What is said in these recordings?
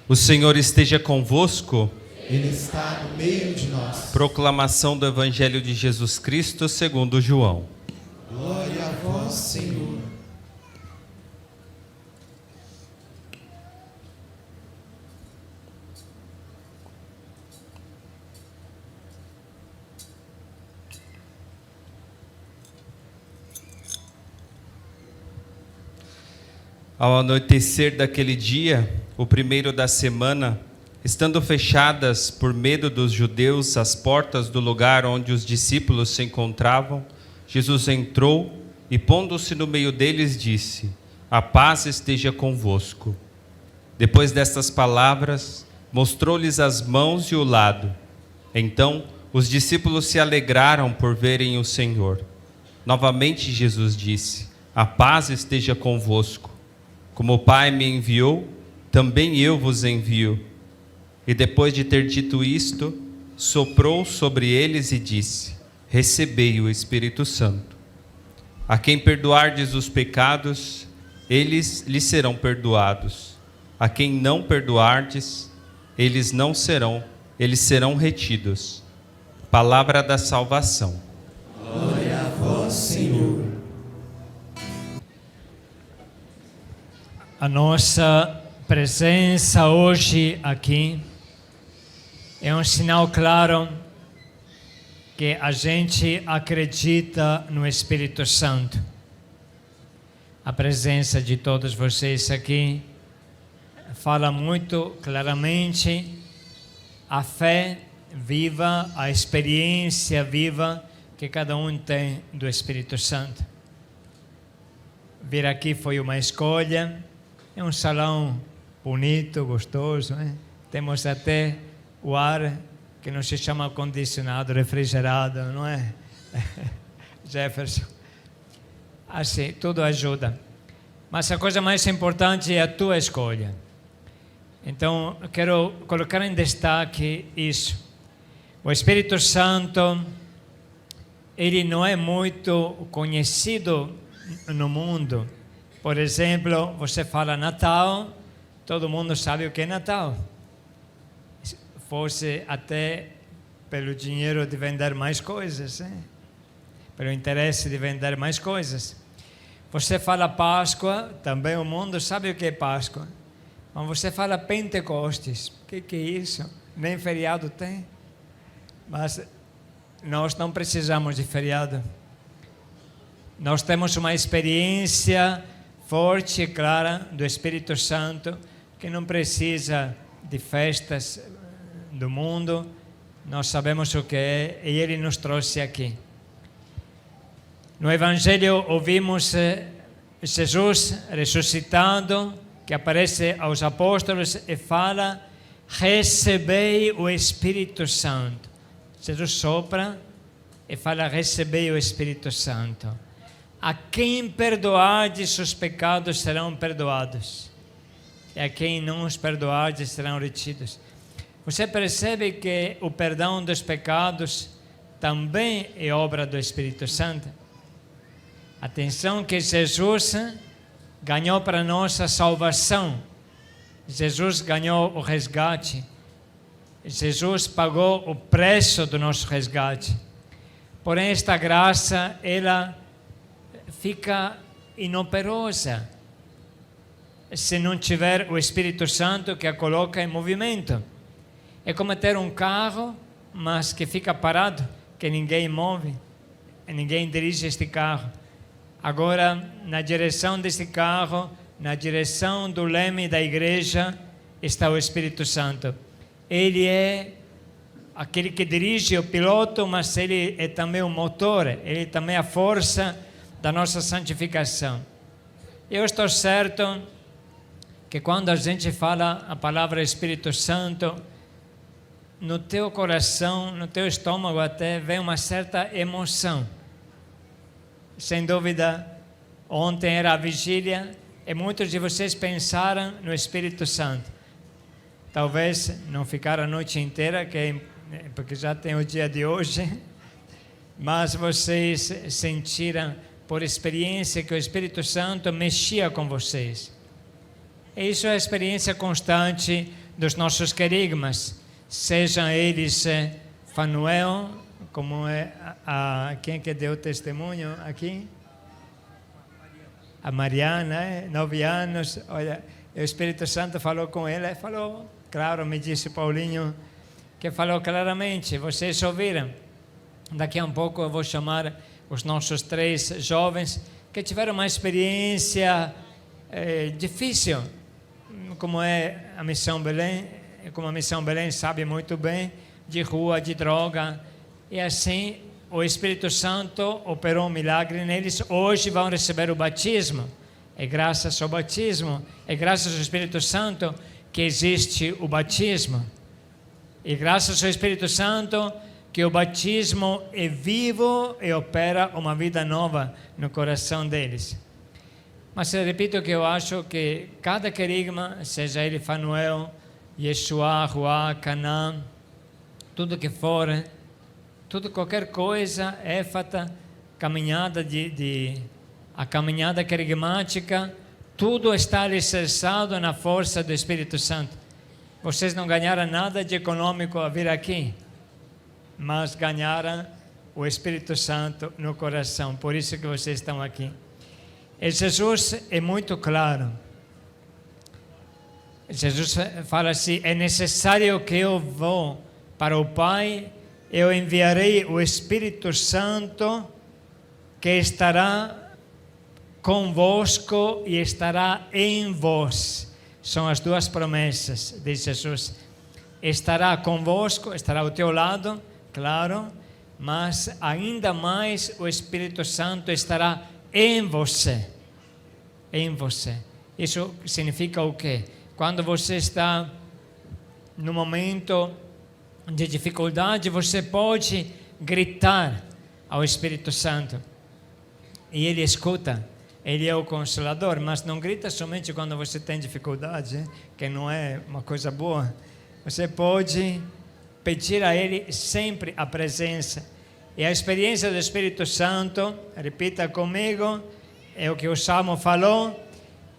O Senhor esteja convosco. Ele está no meio de nós. Proclamação do Evangelho de Jesus Cristo segundo João. Glória a vós, Senhor. Ao anoitecer daquele dia, o primeiro da semana, estando fechadas por medo dos judeus as portas do lugar onde os discípulos se encontravam, Jesus entrou e, pondo-se no meio deles, disse: A paz esteja convosco. Depois destas palavras, mostrou-lhes as mãos e o lado. Então, os discípulos se alegraram por verem o Senhor. Novamente Jesus disse: A paz esteja convosco. Como o Pai me enviou, também eu vos envio. E depois de ter dito isto, soprou sobre eles e disse: Recebei o Espírito Santo. A quem perdoardes os pecados, eles lhes serão perdoados. A quem não perdoardes, eles serão retidos. Palavra da salvação. Glória a vós, Senhor. A nossa presença hoje aqui é um sinal claro que a gente acredita no Espírito Santo. A presença de todos vocês aqui fala muito claramente a fé viva, a experiência viva que cada um tem do Espírito Santo. Vir aqui foi uma escolha. É um salão bonito, gostoso, né? Temos até o ar que não se chama condicionado, refrigerado, não é? Jefferson. Assim, tudo ajuda. Mas a coisa mais importante é a tua escolha. Então, eu quero colocar em destaque isso. O Espírito Santo, ele não é muito conhecido no mundo. Por exemplo, você fala Natal, todo mundo sabe o que é Natal. Fosse até pelo dinheiro de vender mais coisas, pelo interesse de vender mais coisas. Você fala Páscoa, também o mundo sabe o que é Páscoa. Mas você fala Pentecostes, o que é isso? Nem feriado tem. Mas nós não precisamos de feriado. Nós temos uma experiência forte e clara do Espírito Santo, que não precisa de festas do mundo, nós sabemos o que é e Ele nos trouxe aqui. No Evangelho ouvimos Jesus ressuscitado, que aparece aos apóstolos e fala: recebei o Espírito Santo. Jesus sopra e fala: recebei o Espírito Santo. A quem perdoardes os pecados serão perdoados, e a quem não os perdoardes serão retidos. Você percebe que o perdão dos pecados também é obra do Espírito Santo? Atenção que Jesus ganhou para nós a salvação. Jesus ganhou o resgate. Jesus pagou o preço do nosso resgate. Porém, esta graça, ela fica inoperosa se não tiver o Espírito Santo que a coloca em movimento. É como ter um carro, mas que fica parado, que ninguém move, ninguém dirige este carro. Agora, na direção desse carro, na direção do leme da igreja, está o Espírito Santo. Ele é aquele que dirige o piloto, mas ele é também o motor, ele também é a força da nossa santificação. Eu estou certo que quando a gente fala a palavra Espírito Santo, no teu coração, no teu estômago até, vem uma certa emoção. Sem dúvida, ontem era a vigília e muitos de vocês pensaram no Espírito Santo. Talvez não ficaram a noite inteira, porque já tem o dia de hoje, mas vocês sentiram por experiência que o Espírito Santo mexia com vocês. E isso é a experiência constante dos nossos querigmas, sejam eles Fanuel, como é quem que deu testemunho aqui? A Mariana, 9 anos. Olha, o Espírito Santo falou com ela, falou, claro, me disse Paulinho, que falou claramente, vocês ouviram. Daqui a um pouco eu vou chamar os nossos 3 jovens que tiveram uma experiência difícil, como é a Missão Belém, como a Missão Belém sabe muito bem, de rua, de droga, e assim o Espírito Santo operou um milagre neles. Hoje vão receber o batismo, é graças ao batismo, é graças ao Espírito Santo que existe o batismo, e graças ao Espírito Santo que o batismo é vivo e opera uma vida nova no coração deles. Mas eu repito que eu acho que cada querigma, seja ele Fanuel, Yeshua, Ruá, Canaã, tudo que for, tudo, qualquer coisa, éfata, caminhada a caminhada querigmática, tudo está alicerçado na força do Espírito Santo. Vocês não ganharam nada de econômico a vir aqui, mas ganharam o Espírito Santo no coração, por isso que vocês estão aqui. E Jesus é muito claro. Jesus fala assim, é necessário que eu vou para o Pai, eu enviarei o Espírito Santo que estará convosco e estará em vós. São as 2 promessas de Jesus. Estará convosco, estará ao teu lado, claro, mas ainda mais o Espírito Santo estará em você. Em você. Isso significa o quê? Quando você está no momento de dificuldade, você pode gritar ao Espírito Santo e Ele escuta. Ele é o Consolador, mas não grita somente quando você tem dificuldade, que não é uma coisa boa. Você pode pedir a Ele sempre a presença. E a experiência do Espírito Santo, repita comigo, é o que o Salmo falou,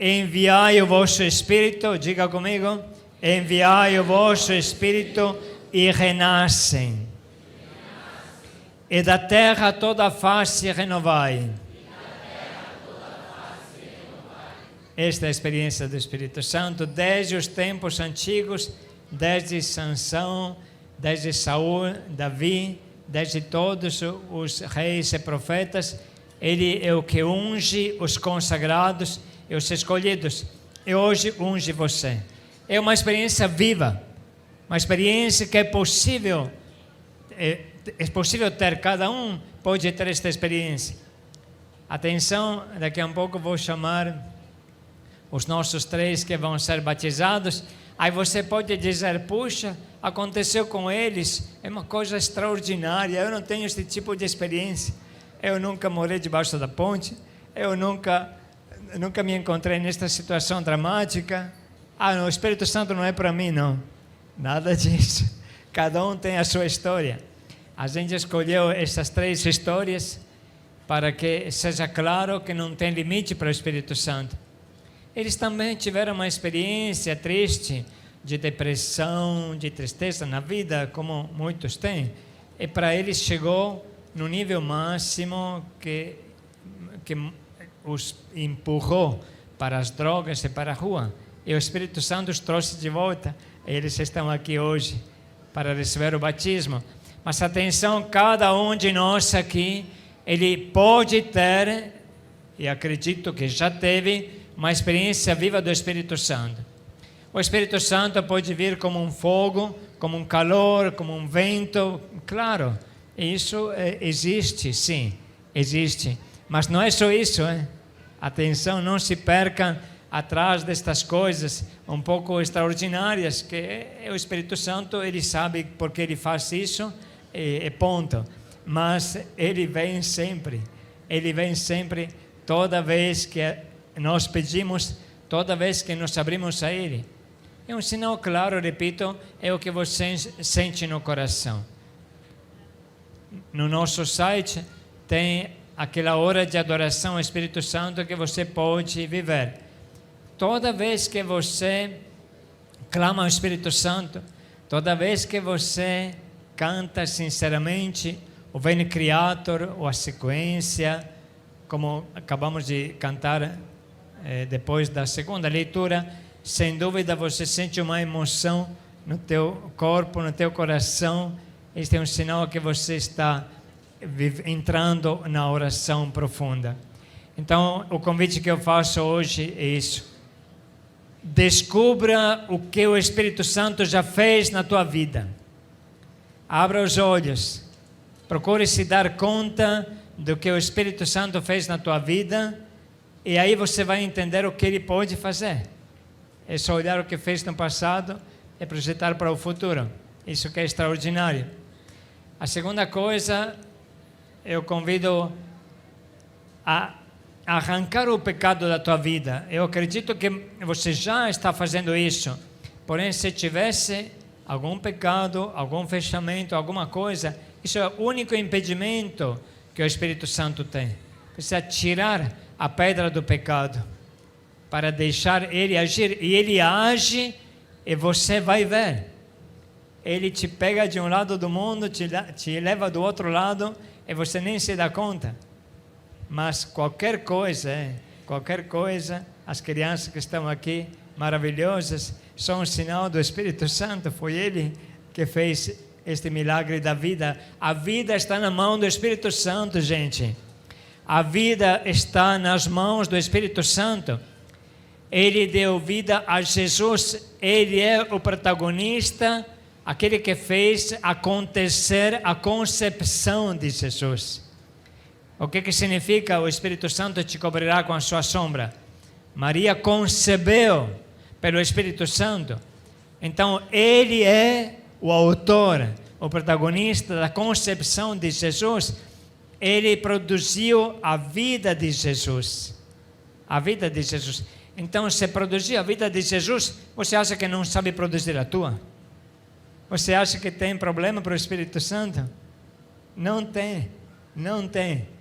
enviai o vosso Espírito, diga comigo, enviai o vosso Espírito e renascem. E da terra toda a face renovai. Esta é a experiência do Espírito Santo desde os tempos antigos, desde Sansão, desde Saul, Davi, desde todos os reis e profetas. Ele é o que unge os consagrados e os escolhidos. E hoje unge você. É uma experiência viva, uma experiência que é possível ter. Cada um pode ter esta experiência. Atenção, daqui a um pouco vou chamar os nossos 3 que vão ser batizados. Aí você pode dizer, puxa, aconteceu com eles, é uma coisa extraordinária, eu não tenho este tipo de experiência, eu nunca morei debaixo da ponte, eu nunca me encontrei nesta situação dramática. O Espírito Santo não é para mim, não. Nada disso. Cada um tem a sua história. A gente escolheu essas 3 histórias para que seja claro que não tem limite para o Espírito Santo. Eles também tiveram uma experiência triste, de depressão, de tristeza na vida, como muitos têm. E para eles chegou no nível máximo que os empurrou para as drogas e para a rua. E o Espírito Santo os trouxe de volta. Eles estão aqui hoje para receber o batismo. Mas atenção, cada um de nós aqui, ele pode ter, e acredito que já teve, uma experiência viva do Espírito Santo. O Espírito Santo pode vir como um fogo, como um calor, como um vento. Claro, isso existe, sim, existe. Mas não é só isso, Atenção, não se percam atrás destas coisas um pouco extraordinárias, que o Espírito Santo, ele sabe porque ele faz isso, e ponto. Mas ele vem sempre toda vez que nós pedimos, toda vez que nos abrimos a Ele. É um sinal claro, repito, é o que você sente no coração. No nosso site tem aquela hora de adoração ao Espírito Santo que você pode viver. Toda vez que você clama ao Espírito Santo. Toda vez que você canta sinceramente o Veni Creator ou a sequência, como acabamos de cantar depois da segunda leitura, sem dúvida você sente uma emoção no teu corpo, no teu coração. Este é um sinal que você está entrando na oração profunda. Então, o convite que eu faço hoje é isso. Descubra o que o Espírito Santo já fez na tua vida. Abra os olhos. Procure se dar conta do que o Espírito Santo fez na tua vida. E aí você vai entender o que ele pode fazer. É só olhar o que fez no passado e projetar para o futuro. Isso que é extraordinário. A segunda coisa, eu convido a arrancar o pecado da tua vida. Eu acredito que você já está fazendo isso. Porém, se tivesse algum pecado, algum fechamento, alguma coisa, isso é o único impedimento que o Espírito Santo tem. Precisa tirar a pedra do pecado para deixar ele agir. E ele age e você vai ver. Ele te pega de um lado do mundo, te leva do outro lado e você nem se dá conta. Mas qualquer coisa, as crianças que estão aqui, maravilhosas, são um sinal do Espírito Santo. Foi ele que fez este milagre da vida. A vida está na mão do Espírito Santo, gente. A vida está nas mãos do Espírito Santo. Ele deu vida a Jesus. Ele é o protagonista, aquele que fez acontecer a concepção de Jesus. O que significa o Espírito Santo te cobrirá com a sua sombra? Maria concebeu pelo Espírito Santo. Então, ele é o autor, o protagonista da concepção de Jesus. Ele produziu a vida de Jesus. A vida de Jesus. Então, se produziu a vida de Jesus, você acha que não sabe produzir a tua? Você acha que tem problema para o Espírito Santo? Não tem, não tem.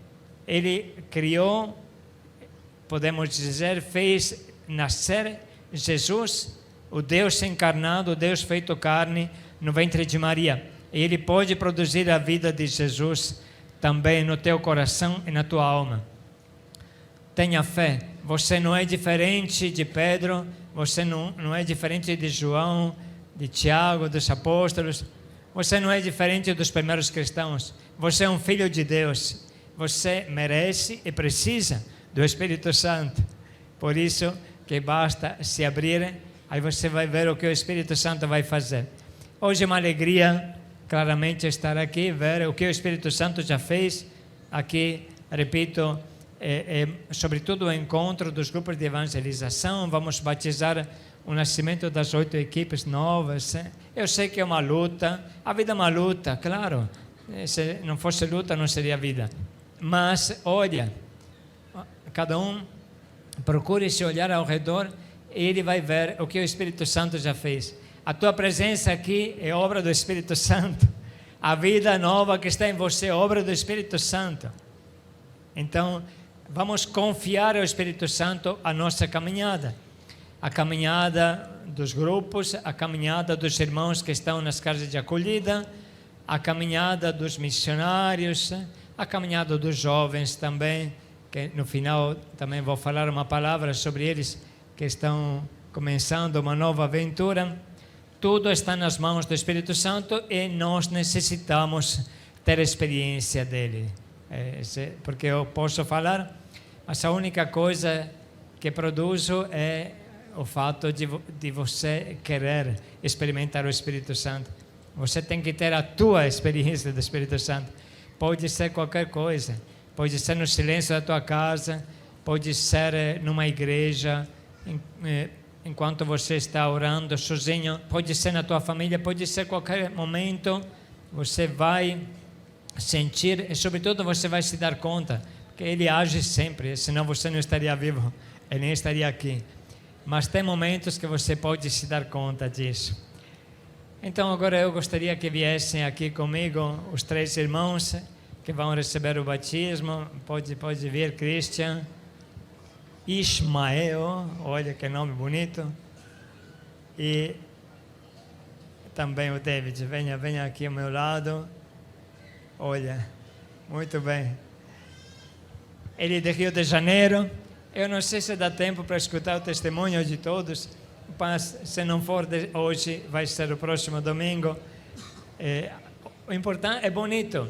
Ele criou, podemos dizer, fez nascer Jesus, o Deus encarnado, o Deus feito carne, no ventre de Maria. E ele pode produzir a vida de Jesus também no teu coração e na tua alma. Tenha fé. Você não é diferente de Pedro, você não é diferente de João, de Tiago, dos apóstolos. Você não é diferente dos primeiros cristãos. Você é um filho de Deus. Você merece e precisa do Espírito Santo. Por isso que basta se abrir, aí você vai ver o que o Espírito Santo vai fazer. Hoje é uma alegria, claramente, estar aqui, ver o que o Espírito Santo já fez. Aqui, repito, sobretudo o encontro dos grupos de evangelização. Vamos batizar o nascimento das 8 equipes novas. Eu sei que é uma luta, a vida é uma luta, claro. Se não fosse luta, não seria vida. Mas, olha, cada um procure se olhar ao redor e ele vai ver o que o Espírito Santo já fez. A tua presença aqui é obra do Espírito Santo. A vida nova que está em você é obra do Espírito Santo. Então, vamos confiar ao Espírito Santo a nossa caminhada. A caminhada dos grupos, a caminhada dos irmãos que estão nas casas de acolhida, a caminhada dos missionários, a caminhada dos jovens também, que no final também vou falar uma palavra sobre eles que estão começando uma nova aventura. Tudo está nas mãos do Espírito Santo e nós necessitamos ter experiência dele. Porque eu posso falar, mas a única coisa que produzo é o fato de você querer experimentar o Espírito Santo. Você tem que ter a tua experiência do Espírito Santo. Pode ser qualquer coisa. Pode ser no silêncio da tua casa, pode ser numa igreja, enquanto você está orando sozinho, pode ser na tua família, pode ser qualquer momento. Você vai sentir e, sobretudo, você vai se dar conta que Ele age sempre, senão você não estaria vivo, Ele nem estaria aqui. Mas tem momentos que você pode se dar conta disso. Então, agora eu gostaria que viessem aqui comigo os 3 irmãos que vão receber o batismo. Pode vir, Christian. Ismael, olha que nome bonito. E também o David. Venha aqui ao meu lado. Olha, muito bem. Ele é de Rio de Janeiro. Eu não sei se dá tempo para escutar o testemunho de todos, mas se não for hoje, vai ser o próximo domingo. O importante, é bonito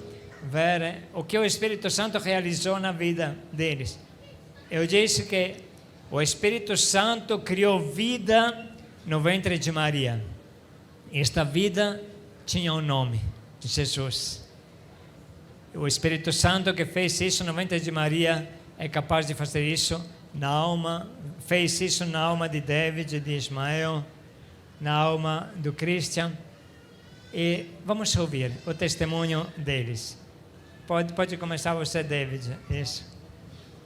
ver o que o Espírito Santo realizou na vida deles. Eu disse que o Espírito Santo criou vida no ventre de Maria. Esta vida tinha um nome, Jesus. O Espírito Santo que fez isso no ventre de Maria é capaz de fazer isso na alma, fez isso na alma de David, de Ismael, na alma do Christian. E vamos ouvir o testemunho deles. Pode começar você, David. Isso.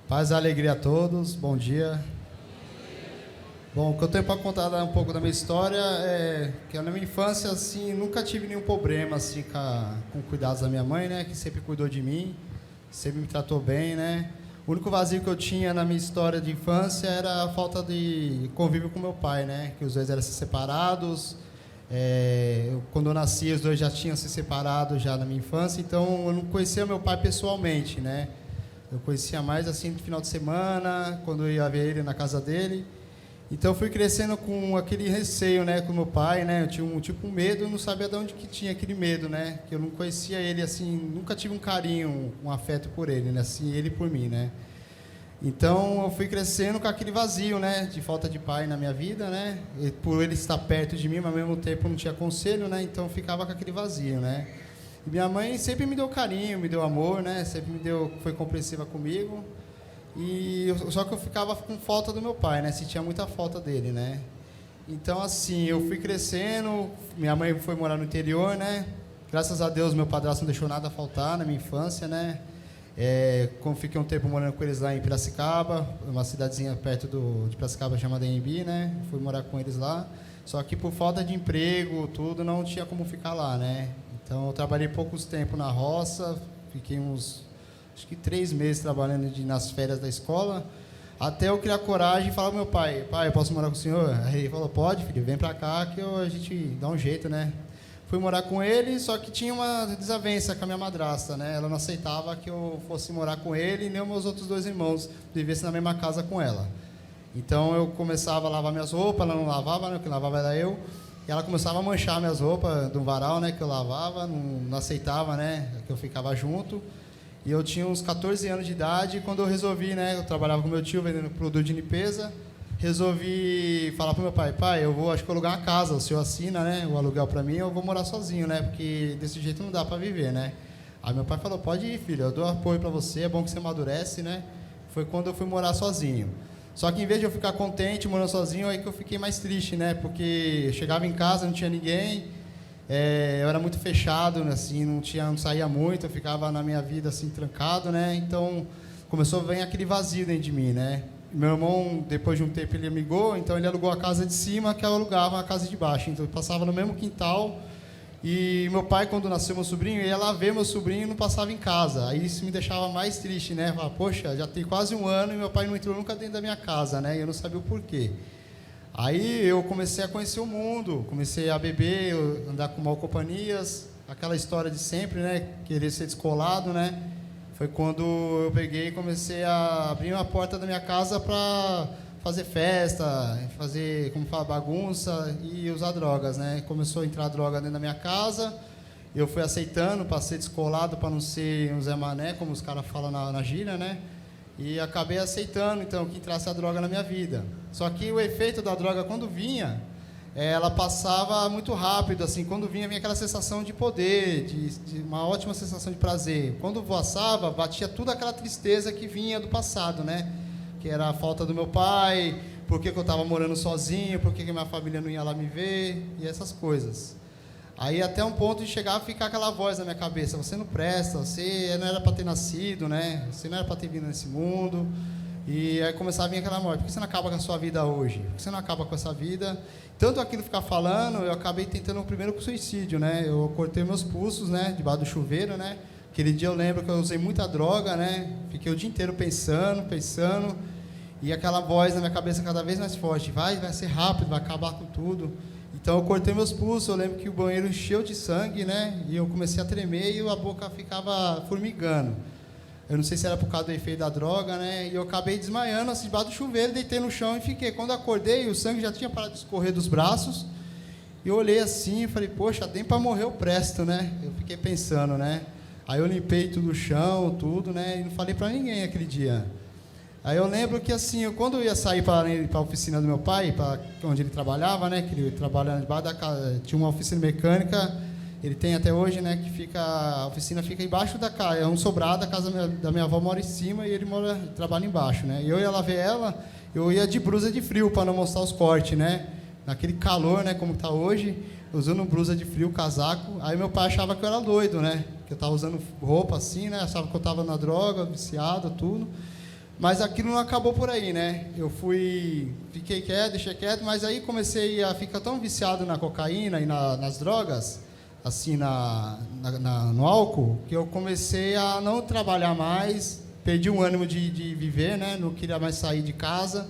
Paz e alegria a todos, bom dia. Bom, o que eu tenho para contar um pouco da minha história é que na minha infância, assim, nunca tive nenhum problema, assim, com cuidados da minha mãe, né, que sempre cuidou de mim, sempre me tratou bem, né. O único vazio que eu tinha na minha história de infância era a falta de convívio com meu pai, né, que os dois eram separados. Quando eu nasci, os dois já tinham se separado já na minha infância, então eu não conhecia meu pai pessoalmente, né. Eu conhecia mais assim no final de semana, quando eu ia ver ele na casa dele. Então eu fui crescendo com aquele receio, né, com meu pai, né? Eu tinha um medo, eu não sabia de onde que tinha aquele medo, né? Que eu não conhecia ele assim, nunca tive um carinho, um afeto por ele, né? Assim, ele por mim, né? Então eu fui crescendo com aquele vazio, né, de falta de pai na minha vida, né? E por ele estar perto de mim, mas ao mesmo tempo não tinha conselho, né? Então eu ficava com aquele vazio, né? E minha mãe sempre me deu carinho, me deu amor, né? Sempre foi compreensiva comigo. Só que eu ficava com falta do meu pai, né? Sentia muita falta dele, né? Então, assim, eu fui crescendo, minha mãe foi morar no interior, né? Graças a Deus, meu padrasto não deixou nada faltar na minha infância, né? Como fiquei um tempo morando com eles lá em Piracicaba, uma cidadezinha perto de Piracicaba chamada Embi, né? Fui morar com eles lá. Só que por falta de emprego, tudo, não tinha como ficar lá, né? Então, eu trabalhei poucos tempos na roça, fiquei acho que 3 meses trabalhando nas férias da escola, até eu criar coragem e falar pro meu pai, eu posso morar com o senhor? Aí ele falou, pode, filho, vem pra cá que a gente dá um jeito, né? Fui morar com ele, só que tinha uma desavença com a minha madrasta, né? Ela não aceitava que eu fosse morar com ele, nem os meus outros 2 irmãos vivessem na mesma casa com ela. Então eu começava a lavar minhas roupas, ela não lavava, né? O que lavava era eu. E ela começava a manchar minhas roupas do varal, né? Que eu lavava, não aceitava, né? Que eu ficava junto. E eu tinha uns 14 anos de idade quando eu resolvi, né? Eu trabalhava com meu tio vendendo produto de limpeza. Resolvi falar pro meu pai, acho que vou alugar uma casa, o senhor assina, né? O aluguel para mim, eu vou morar sozinho, né? Porque desse jeito não dá para viver, né? Aí meu pai falou, pode ir, filho, eu dou apoio para você, é bom que você amadurece, né? Foi quando eu fui morar sozinho. Só que em vez de eu ficar contente morando sozinho, aí que eu fiquei mais triste, né? Porque eu chegava em casa, não tinha ninguém, eu era muito fechado, assim, não saía muito, eu ficava na minha vida assim trancado, né? Então começou a vir aquele vazio dentro de mim, né? Meu irmão, depois de um tempo, ele amigou, então ele alugou a casa de cima, que eu alugava a casa de baixo. Então eu passava no mesmo quintal. E meu pai, quando nasceu meu sobrinho, ia lá ver meu sobrinho e não passava em casa. Aí isso me deixava mais triste, né? Falava, poxa, já tem quase 1 ano e meu pai não entrou nunca dentro da minha casa, né? E eu não sabia o porquê. Aí eu comecei a conhecer o mundo, comecei a beber, andar com mal companhias, aquela história de sempre, né? Querer ser descolado, né? Foi quando eu peguei e comecei a abrir uma porta da minha casa para fazer festa, fazer, como fala, bagunça e usar drogas, né? Começou a entrar droga dentro da minha casa, eu fui aceitando para ser descolado, para não ser um Zé Mané, como os caras falam na gíria, né? E acabei aceitando, então, que entrasse a droga na minha vida. Só que o efeito da droga, quando vinha, ela passava muito rápido, assim, quando vinha aquela sensação de poder, de uma ótima sensação de prazer. Quando passava, batia tudo aquela tristeza que vinha do passado, né? Que era a falta do meu pai, por que eu estava morando sozinho, por que minha família não ia lá me ver, e essas coisas. Aí até um ponto de chegar a ficar aquela voz na minha cabeça, você não presta, você não era para ter nascido, né? Você não era para ter vindo nesse mundo. E aí começava a vir aquela morte, por que você não acaba com a sua vida hoje? Por que você não acaba com essa vida? Tanto aquilo ficar falando, eu acabei tentando primeiro com o suicídio, né? Eu cortei meus pulsos, né? Debaixo do chuveiro, né? Aquele dia eu lembro que eu usei muita droga, né? Fiquei o dia inteiro pensando, e aquela voz na minha cabeça cada vez mais forte, vai ser rápido, vai acabar com tudo. E Então eu cortei meus pulsos, eu lembro que o banheiro encheu de sangue, né? E eu comecei a tremer e a boca ficava formigando. Eu não sei se era por causa do efeito da droga, né? E eu acabei desmaiando, assim, debaixo do chuveiro, deitei no chão e fiquei. Quando eu acordei, o sangue já tinha parado de escorrer dos braços. E eu olhei assim e falei, poxa, nem para morrer eu presto, né? Eu fiquei pensando, né? Aí eu limpei tudo o chão, tudo, né? E não falei para ninguém aquele dia. Aí eu lembro que, assim, quando eu ia sair para a oficina do meu pai, para onde ele trabalhava, né? Que ele trabalhava debaixo da casa, tinha uma oficina mecânica, ele tem até hoje, né? Que a oficina fica embaixo da casa, é um sobrado, a casa da minha avó mora em cima e ele trabalha embaixo, né? E eu ia lá ver ela, eu ia de blusa de frio para não mostrar os cortes, né? Naquele calor, né? Como está hoje, usando blusa de frio, casaco. Aí meu pai achava que eu era doido, né? Que eu estava usando roupa assim, né? Achava que eu estava na droga, viciado, tudo. Mas aquilo não acabou por aí, né? Eu fiquei quieto, deixei quieto, mas aí comecei a ficar tão viciado na cocaína e nas drogas, assim, no álcool, que eu comecei a não trabalhar mais, perdi o ânimo de viver, né? Não queria mais sair de casa.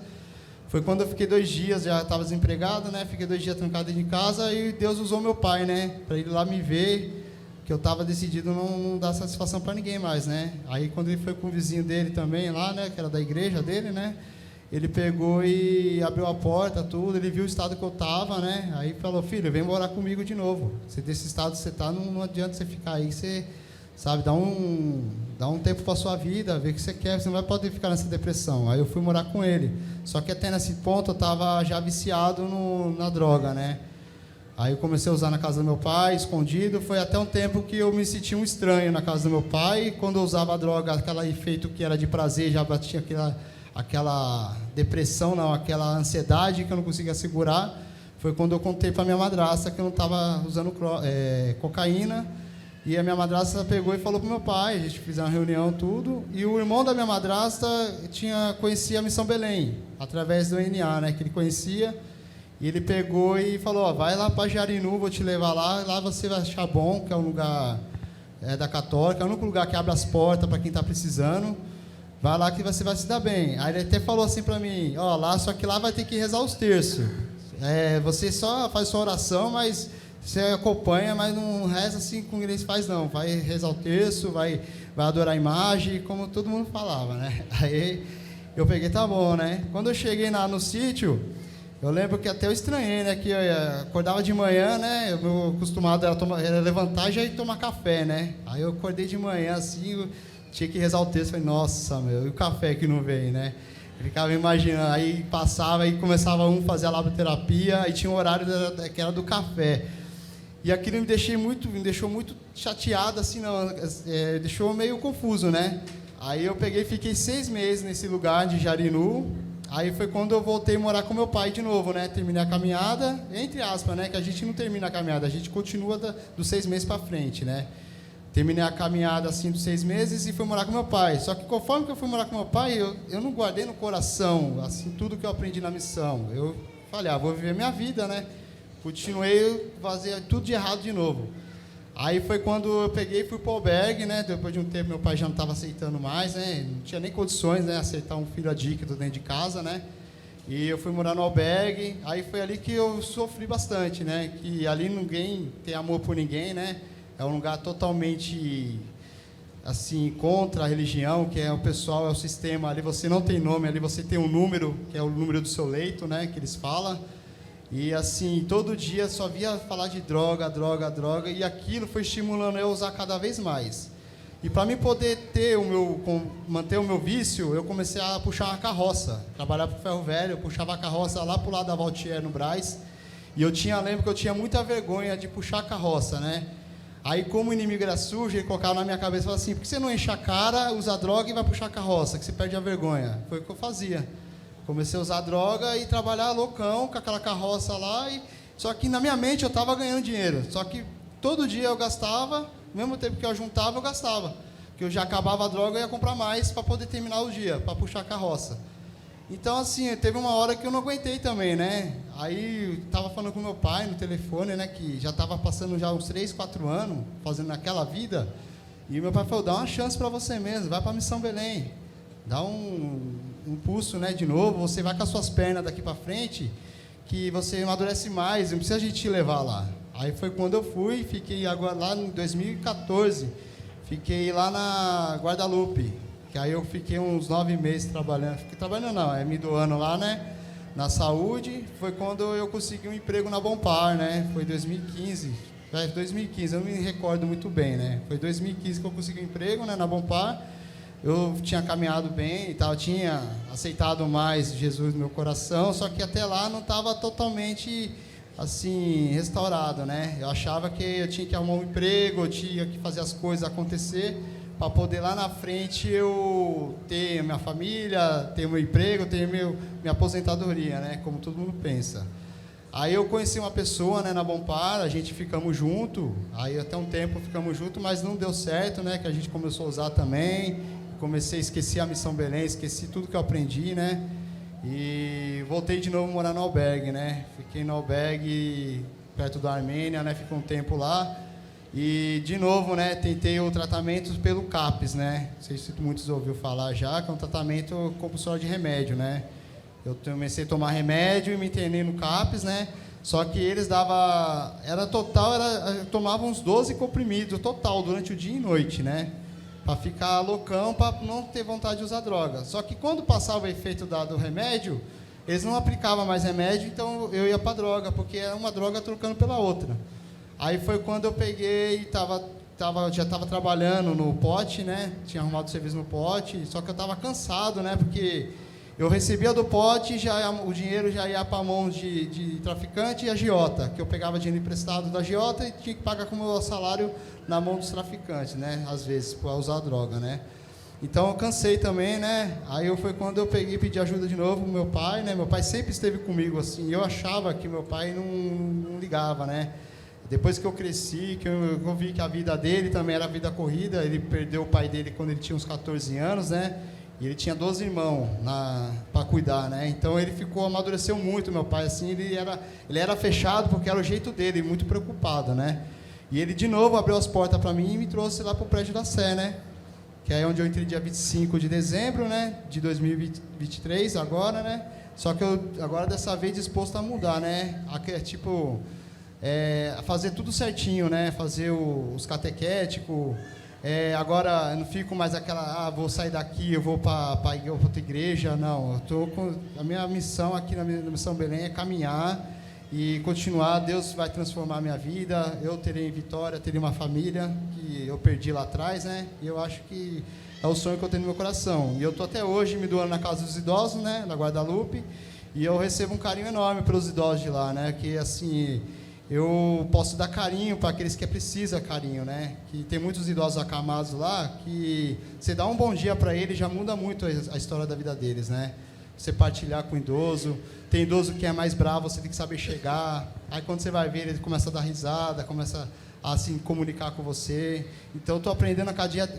Foi quando eu fiquei 2 dias, já estava desempregado, né? Fiquei 2 dias trancado dentro de casa e Deus usou meu pai, né? Para ele lá me ver, que eu estava decidido não dar satisfação para ninguém mais, né? Aí quando ele foi com o vizinho dele também lá, né? Que era da igreja dele, né? Ele pegou e abriu a porta, tudo, ele viu o estado que eu estava, né? Aí falou, filho, vem morar comigo de novo. Você desse estado que você está, não adianta você ficar aí, você, sabe, dá um tempo para sua vida, ver o que você quer, você não vai poder ficar nessa depressão. Aí eu fui morar com ele. Só que até nesse ponto eu estava já viciado na droga, né? Aí eu comecei a usar na casa do meu pai, escondido. Foi até um tempo que eu me sentia um estranho na casa do meu pai. Quando eu usava a droga, aquele efeito que era de prazer, já batia aquela depressão, não, aquela ansiedade que eu não conseguia segurar. Foi quando eu contei para minha madrasta que eu não estava usando cocaína. E a minha madrasta pegou e falou para o meu pai, a gente fez uma reunião, tudo, e o irmão da minha madrasta conhecia a Missão Belém, através do NA, né, que ele conhecia, e ele pegou e falou, ó, vai lá para Jarinu, vou te levar lá você vai achar bom, que é um lugar da Católica, é o único lugar que abre as portas para quem está precisando, vai lá que você vai se dar bem. Aí ele até falou assim para mim, ó, só que lá vai ter que rezar os terços, você só faz sua oração, mas você acompanha, mas não reza assim como eles faz, não. Vai rezar o terço, vai adorar a imagem, como todo mundo falava, né? Aí eu peguei, tá bom, né? Quando eu cheguei no sítio, eu lembro que até eu estranhei, né? Que eu acordava de manhã, né? O meu acostumado era levantar e já ir tomar café, né? Aí eu acordei de manhã, assim, eu tinha que rezar o terço. Falei, nossa, meu, e o café que não veio, né? Eu ficava imaginando, aí passava, aí começava a fazer a laboterapia, aí tinha um horário que era do café. E aquilo me deixou muito chateado, assim, não, deixou meio confuso, né? Aí eu fiquei 6 meses nesse lugar de Jarinu. Aí foi quando eu voltei a morar com meu pai de novo, né? Terminei a caminhada, entre aspas, né? Que a gente não termina a caminhada, a gente continua dos 6 meses para frente, né? Terminei a caminhada, assim, dos 6 meses e fui morar com meu pai. Só que conforme que eu fui morar com meu pai, eu não guardei no coração, assim, tudo que eu aprendi na missão. Eu falei, vou viver minha vida, né? Continuei a fazer tudo de errado de novo. Aí foi quando eu peguei e fui para o albergue, né? Depois de um tempo meu pai já não estava aceitando mais, né? Não tinha nem condições, né? Aceitar um filho adicto dentro de casa, né? E eu fui morar no albergue. Aí foi ali que eu sofri bastante, né? Que ali ninguém tem amor por ninguém, né? É um lugar totalmente assim contra a religião, que é o pessoal, é o sistema. Ali você não tem nome, ali você tem um número, que é o número do seu leito, né? Que eles falam. E assim, todo dia só via falar de droga, e aquilo foi estimulando eu a usar cada vez mais. E para mim poder manter o meu vício, eu comecei a puxar uma carroça, trabalhar para o ferro velho, eu puxava a carroça lá para o lado da Valtier, no Brás, e lembro que eu tinha muita vergonha de puxar a carroça, né? Aí, como o inimigo era sujo, ele colocava na minha cabeça e falava assim, por que você não enche a cara, usa droga e vai puxar a carroça, que você perde a vergonha? Foi o que eu fazia. Comecei a usar droga e trabalhar loucão com aquela carroça lá. Só que na minha mente eu estava ganhando dinheiro. Só que todo dia eu gastava, ao mesmo tempo que eu juntava, eu gastava. Porque eu já acabava a droga e ia comprar mais para poder terminar o dia, para puxar a carroça. Então, assim, teve uma hora que eu não aguentei também, né? Aí estava falando com meu pai no telefone, né? Que já estava passando já uns 3, 4 anos fazendo aquela vida. E meu pai falou, dá uma chance para você mesmo, vai para a Missão Belém. Dá um impulso, né, de novo, você vai com as suas pernas daqui para frente, que você amadurece mais, não precisa a gente te levar lá. Aí foi quando eu fui, fiquei agora lá em 2014, fiquei lá na Guadalupe, que aí eu fiquei uns 9 meses trabalhando. Fiquei trabalhando não, me doando lá, né? Na saúde. Foi quando eu consegui um emprego na Bompar, né? Foi 2015. 2015, eu não me recordo muito bem, né? Foi 2015 que eu consegui um emprego, né, na Bompar. Eu tinha caminhado bem e tal, tinha aceitado mais Jesus no meu coração, só que até lá não estava totalmente assim restaurado, né? Eu achava que eu tinha que arrumar um emprego, eu tinha que fazer as coisas acontecer para poder lá na frente eu ter minha família, ter meu emprego, ter minha aposentadoria, né? Como todo mundo pensa. Aí eu conheci uma pessoa, né, na Bompar, a gente ficamos junto, aí até um tempo ficamos juntos, mas não deu certo, né? Que a gente começou a usar também, comecei a esquecer a Missão Belém, esqueci tudo que eu aprendi, né? E voltei de novo a morar no albergue, né? Fiquei no albergue perto da Armênia, né? Fiquei um tempo lá. E, de novo, né? Tentei o tratamento pelo CAPS, né? Não sei se muitos ouviram falar já, que é um tratamento compulsório de remédio, né? Eu comecei a tomar remédio e me internei no CAPS, né? Só que eles davam... eu tomava uns 12 comprimidos, total, durante o dia e noite, né? Para ficar loucão, para não ter vontade de usar droga. Só que quando passava o efeito do remédio, eles não aplicavam mais remédio, então eu ia para droga, porque era uma droga trocando pela outra. Aí foi quando eu peguei e já estava trabalhando no pote, né? Tinha arrumado serviço no pote, só que eu estava cansado, né? Porque eu recebia do pote, o dinheiro já ia para a mão de traficante e agiota, que eu pegava dinheiro emprestado da agiota e tinha que pagar com o meu salário na mão dos traficantes, né? Às vezes, para usar droga, né? Então, eu cansei também, né? Aí foi quando eu peguei e pedi ajuda de novo pro meu pai, né? Meu pai sempre esteve comigo, assim. Eu achava que meu pai não ligava, né? Depois que eu cresci, que eu vi que a vida dele também era vida corrida, ele perdeu o pai dele quando ele tinha uns 14 anos, né? E ele tinha 12 irmãos para cuidar, né? Então ele amadureceu muito, meu pai, assim, ele era fechado porque era o jeito dele, muito preocupado, né? E ele de novo abriu as portas para mim e me trouxe lá para o prédio da Sé, né? Que é onde eu entrei dia 25 de dezembro, né? De 2023, agora, né? Só que eu agora dessa vez disposto a mudar, né? Fazer tudo certinho, né? Fazer os catequéticos. Agora eu não fico mais vou sair daqui, eu vou para outra igreja. Não, a minha missão aqui na Missão Belém é caminhar e continuar. Deus vai transformar a minha vida, eu terei vitória, terei uma família que eu perdi lá atrás, né? E eu acho que é o sonho que eu tenho no meu coração. E eu estou até hoje me doando na Casa dos Idosos, né? Na Guadalupe, e eu recebo um carinho enorme pelos idosos de lá, né? Que assim, eu posso dar carinho para aqueles que precisam de carinho, né? Que tem muitos idosos acamados lá, que você dá um bom dia para eles, já muda muito a história da vida deles, né? Você partilhar com o idoso. Tem idoso que é mais bravo, você tem que saber chegar. Aí quando você vai ver, ele começa a dar risada, começa a se comunicar com você. Então eu estou aprendendo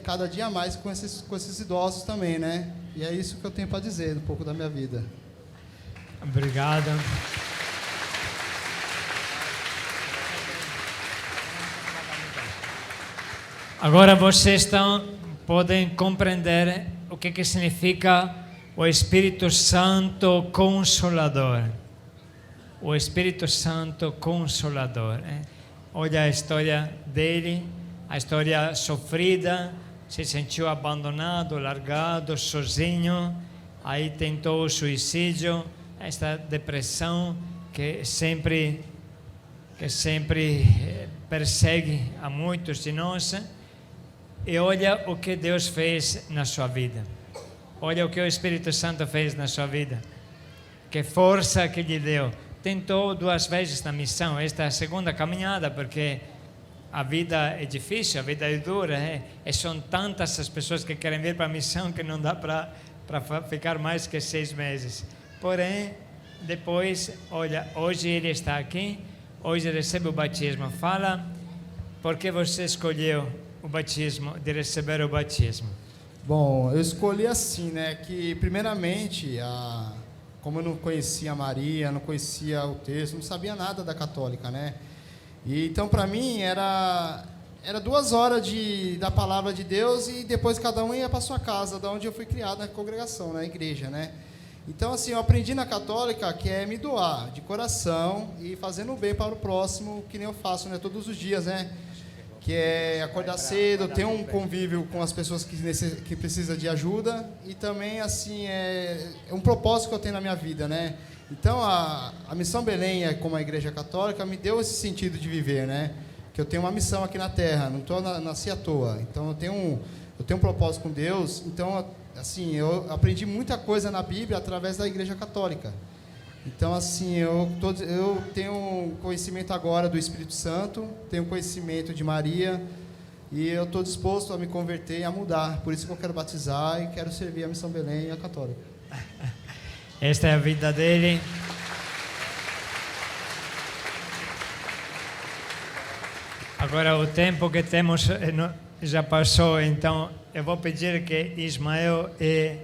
cada dia mais com esses idosos também, né? E é isso que eu tenho para dizer, um pouco da minha vida. Obrigado. Agora vocês podem compreender o que significa o Espírito Santo Consolador. O Espírito Santo Consolador. Olha a história dele, a história sofrida, se sentiu abandonado, largado, sozinho, aí tentou o suicídio, esta depressão que sempre persegue a muitos de nós. E olha o que Deus fez na sua vida. Olha o que o Espírito Santo fez na sua vida. Que força que lhe deu. Tentou 2 vezes na missão. Esta é a segunda caminhada, porque a vida é difícil, a vida é dura. E são tantas as pessoas que querem vir para a missão que não dá para ficar mais que 6 meses. Porém, depois, olha, hoje ele está aqui, hoje recebe o batismo. Fala, por que você escolheu o batismo, de receber o batismo? Bom, eu escolhi assim, né, que primeiramente, como eu não conhecia Maria, não conhecia o texto, não sabia nada da católica, né, e então para mim era 2 horas da palavra de Deus e depois cada um ia para sua casa, da onde eu fui criado na congregação, na igreja, né, Então, assim, eu aprendi na católica que é me doar de coração e fazendo o bem para o próximo, que nem eu faço, né, todos os dias, né? Que é acordar cedo, ter um convívio com as pessoas que precisam de ajuda e também, assim, é um propósito que eu tenho na minha vida, né? Então, a Missão Belém, como a Igreja Católica, me deu esse sentido de viver, né? Que eu tenho uma missão aqui na Terra, não nasci à toa. Então, eu tenho um propósito com Deus. Então, assim, eu aprendi muita coisa na Bíblia através da Igreja Católica. Então, assim, eu tenho conhecimento agora do Espírito Santo, tenho conhecimento de Maria, e eu estou disposto a me converter e a mudar. Por isso que eu quero batizar e quero servir a Missão Belém e a Católica. Esta é a vida dele. Agora, o tempo que temos já passou, então eu vou pedir que Ismael e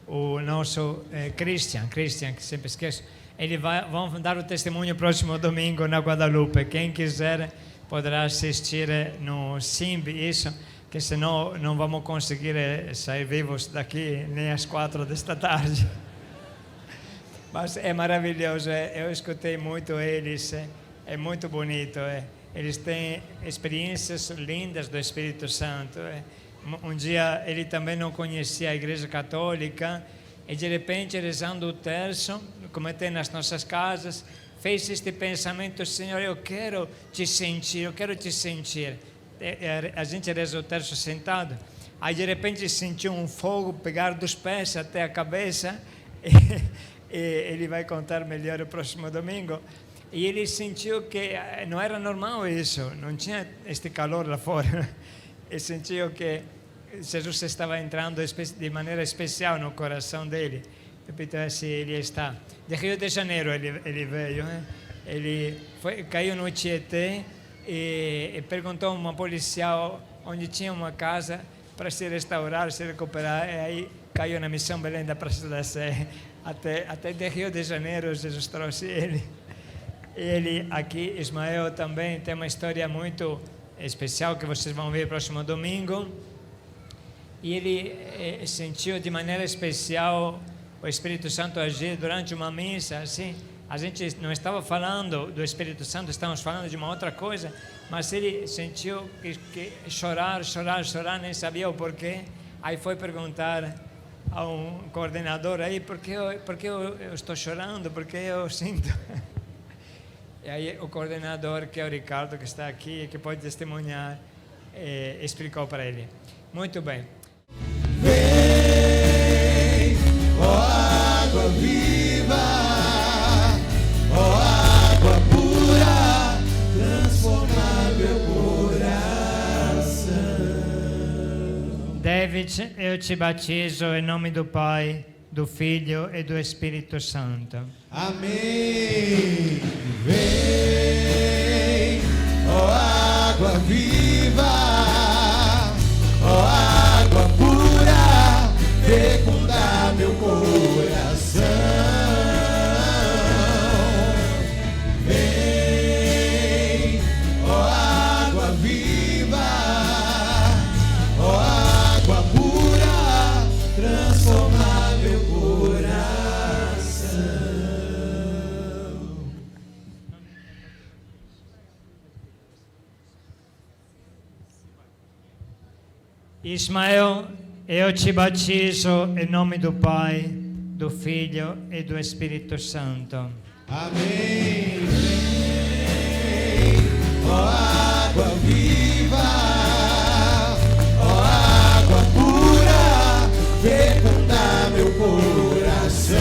o nosso Christian, que sempre esqueço, eles vão dar o testemunho próximo domingo na Guadalupe. Quem quiser poderá assistir no Simb, isso, que senão não vamos conseguir sair vivos daqui nem às 4 desta tarde. Mas é maravilhoso, eu escutei muito eles, é muito bonito. Eles têm experiências lindas do Espírito Santo. Um dia ele também não conhecia a Igreja Católica e de repente, rezando o terço, como tem nas nossas casas, fez este pensamento: Senhor, eu quero te sentir. A gente reza o terço sentado, aí de repente sentiu um fogo pegar dos pés até a cabeça e ele vai contar melhor o próximo domingo. E ele sentiu que não era normal isso, não tinha este calor lá fora. Ele sentiu que Jesus estava entrando de maneira especial no coração dele. Repito, assim, ele está. De Rio de Janeiro ele veio. Ele caiu no Tietê e perguntou a uma policial onde tinha uma casa para se restaurar, se recuperar. E aí caiu na Missão Belém da Praça da Sé. Até de Rio de Janeiro Jesus trouxe ele. Ele aqui, Ismael, também tem uma história muito especial que vocês vão ver próximo domingo. E ele sentiu de maneira especial o Espírito Santo agir durante uma missa. Assim, a gente não estava falando do Espírito Santo, estávamos falando de uma outra coisa, mas ele sentiu que chorar, nem sabia o porquê. Aí foi perguntar a um coordenador aí, por que eu estou chorando, por que eu sinto... E aí o coordenador, que é o Ricardo, que está aqui e que pode testemunhar, explicou para ele. Muito bem. Vem, ó água viva, ó água pura, transformar meu coração. David, eu te batizo em nome do Pai, do Filho e do Espírito Santo. Amém. Vem, ó água viva, ó água pura, fecundar meu coração. Vem, ó água viva, ó água pura, transformar meu coração. Ismael, eu te batizo em nome do Pai, do Filho e do Espírito Santo. Amém. Vem, ó água viva, ó água pura, fecundar meu coração.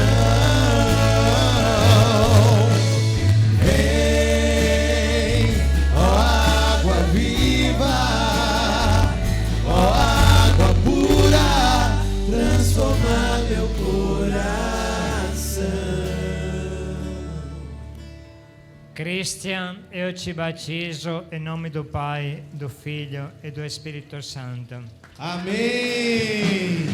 Vem, ó água viva, ó água pura, transformar meu coração. Christian, eu te batizo em nome do Pai, do Filho e do Espírito Santo. Amém.